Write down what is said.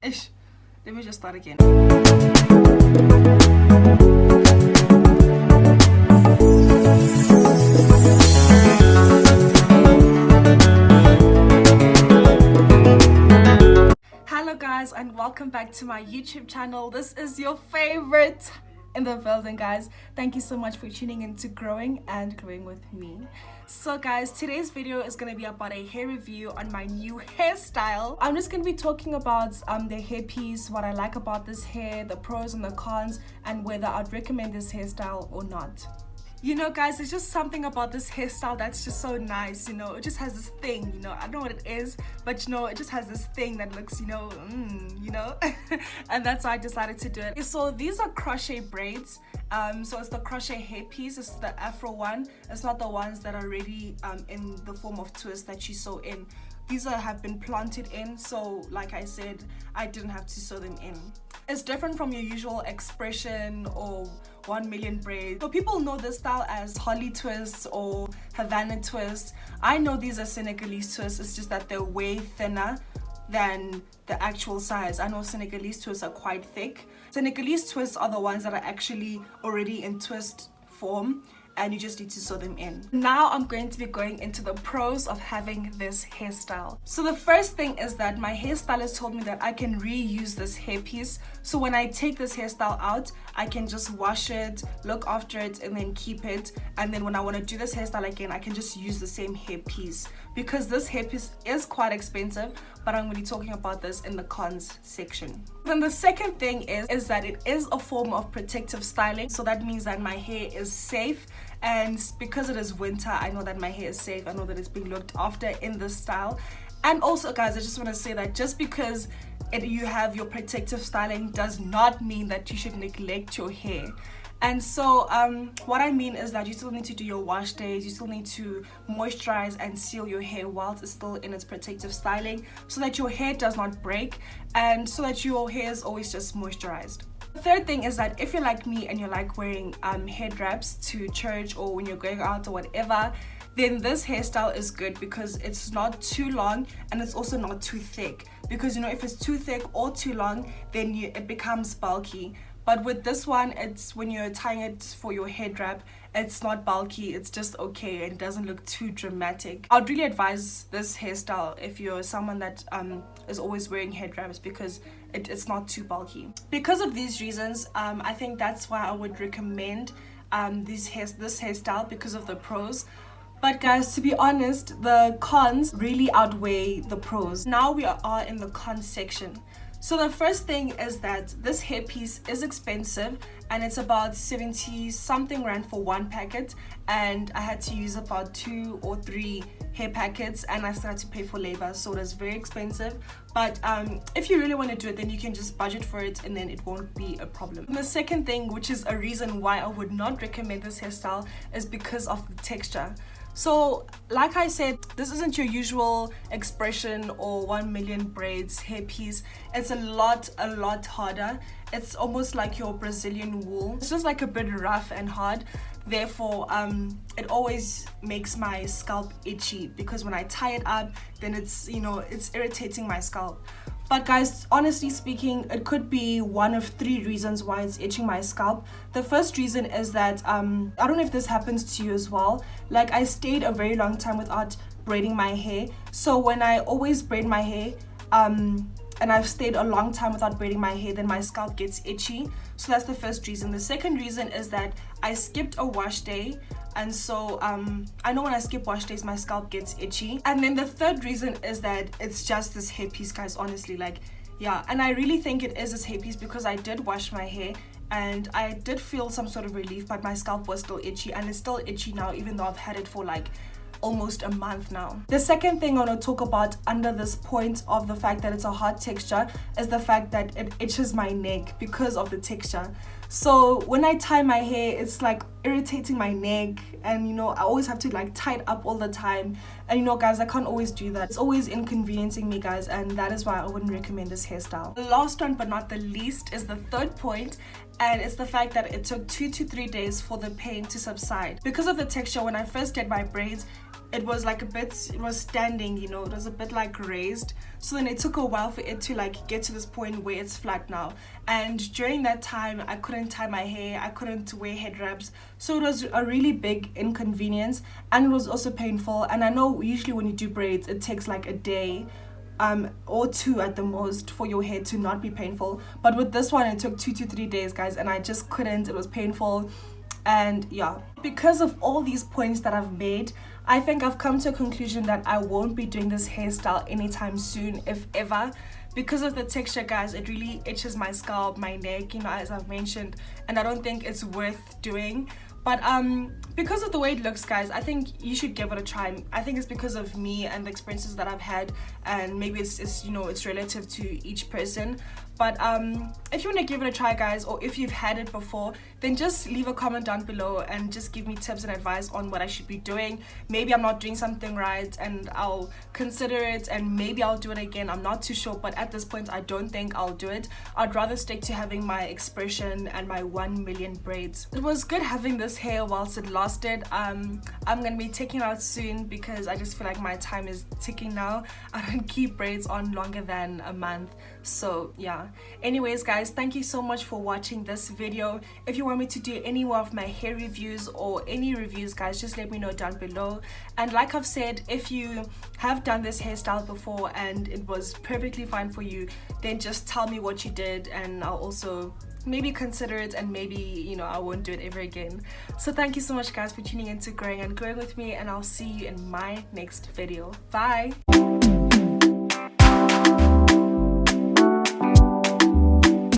Ish. Let me just start again. Hello guys, and welcome back to my YouTube channel. This is your favorite in the building, guys. Thank you so much for tuning in to Growing and Growing with me. So guys, today's video is going to be about a hair review on my new hairstyle. I'm just going to be talking about the hairpiece, what I like about this hair, the pros and the cons, and whether I'd recommend this hairstyle or not. You know guys, there's just something about this hairstyle that's just so nice, you know. It just has this thing, you know. I don't know what it is, but you know, it just has this thing that looks, you know, and that's why I decided to do it. So these are crochet braids. So it's the crochet hairpiece. It's the afro one. It's not the ones that are already in the form of twist that you sew in. These have been planted in, so like I said, I didn't have to sew them in. It's different from your usual expression or 1 million braids. So people know this style as holly twists or Havana twists. I know these are Senegalese twists. It's just that they're way thinner than the actual size. I know Senegalese twists are quite thick. Senegalese twists are the ones that are actually already in twist form, and you just need to sew them in. Now I'm going to be going into the pros of having this hairstyle. So the first thing is that my hairstylist told me that I can reuse this hairpiece. So when I take this hairstyle out, I can just wash it, look after it, and then keep it. And then when I want to do this hairstyle again, I can just use the same hairpiece. Because this hairpiece is quite expensive, but I'm going to be talking about this in the cons section. Then the second thing is that it is a form of protective styling. So that means that my hair is safe. And because it is winter, I know that my hair is safe. I know that it's being looked after in this style. And also guys, I just want to say that just because you have your protective styling does not mean that you should neglect your hair. And so what I mean is that you still need to do your wash days, you still need to moisturize and seal your hair whilst it's still in its protective styling, so that your hair does not break and so that your hair is always just moisturized. The third thing is that if you're like me and you like wearing hair wraps to church or when you're going out or whatever, then this hairstyle is good because it's not too long and it's also not too thick. Because you know, if it's too thick or too long, then it becomes bulky. But with this one, it's when you're tying it for your head wrap, it's not bulky, it's just okay, and it doesn't look too dramatic. I'd really advise this hairstyle if you're someone that is always wearing head wraps, because it's not too bulky. Because of these reasons, I think that's why I would recommend this hairstyle, because of the pros. But guys, to be honest, the cons really outweigh the pros. Now we are in the cons section. So the first thing is that this hairpiece is expensive, and it's about 70 something rand for one packet, and I had to use about 2 or 3 hair packets, and I still had to pay for labor, so it is very expensive. But if you really want to do it, then you can just budget for it and then it won't be a problem. And the second thing, which is a reason why I would not recommend this hairstyle, is because of the texture. So like I said, this isn't your usual expression or 1 million braids hairpiece. It's a lot harder. It's almost like your Brazilian wool. It's just like a bit rough and hard. Therefore, it always makes my scalp itchy, because when I tie it up, then it's irritating my scalp. But guys, honestly speaking, it could be one of 3 reasons why it's itching my scalp. The first reason is that, I don't know if this happens to you as well. Like, I stayed a very long time without braiding my hair. So when I always braid my hair, and I've stayed a long time without braiding my hair, then my scalp gets itchy. So that's the first reason. The second reason is that I skipped a wash day, and so I know when I skip wash days, my scalp gets itchy. And then the third reason is that it's just this hairpiece, guys, honestly. Like, yeah, and I really think it is this hairpiece, because I did wash my hair and I did feel some sort of relief, but my scalp was still itchy, and it's still itchy now, even though I've had it for like almost a month now. The second thing I want to talk about under this point of the fact that it's a hard texture is the fact that it itches my neck because of the texture. So when I tie my hair, it's like irritating my neck, and you know, I always have to like tie it up all the time, and you know guys, I can't always do that. It's always inconveniencing me, guys, and that is why I wouldn't recommend this hairstyle. The last one but not the least is the third point, and it's the fact that it took 2 to 3 days for the pain to subside. Because of the texture, when I first did my braids, it was like it was standing, you know, it was a bit like raised. So then it took a while for it to like get to this point where it's flat now. And during that time, I couldn't tie my hair, I couldn't wear head wraps. So it was a really big inconvenience, and it was also painful. And I know usually when you do braids, it takes like a day or 2 at the most for your hair to not be painful. But with this one, it took 2 to 3 days, guys, and I just couldn't. It was painful. And yeah, because of all these points that I've made, I think I've come to a conclusion that I won't be doing this hairstyle anytime soon, if ever, because of the texture, guys. It really itches my scalp, my neck, you know, as I've mentioned, and I don't think it's worth doing. But because of the way it looks, guys, I think you should give it a try. I think it's because of me and the experiences that I've had, and maybe it's you know, it's relative to each person. But if you want to give it a try, guys, or if you've had it before, then just leave a comment down below and just give me tips and advice on what I should be doing. Maybe I'm not doing something right and I'll consider it, and maybe I'll do it again. I'm not too sure, but at this point I don't think I'll do it. I'd rather stick to having my expression and my 1 million braids. It was good having this hair whilst it lasted. I'm gonna be taking it out soon because I just feel like my time is ticking now. I don't keep braids on longer than a month, so yeah. Anyways, guys, thank you so much for watching this video. If you want me to do any more of my hair reviews or any reviews, guys, just let me know down below. And like I've said, if you have done this hairstyle before and it was perfectly fine for you, then just tell me what you did, and I'll also maybe consider it, and maybe, you know, I won't do it ever again. So thank you so much, guys, for tuning in to Growing and Growing with me, and I'll see you in my next video. Bye.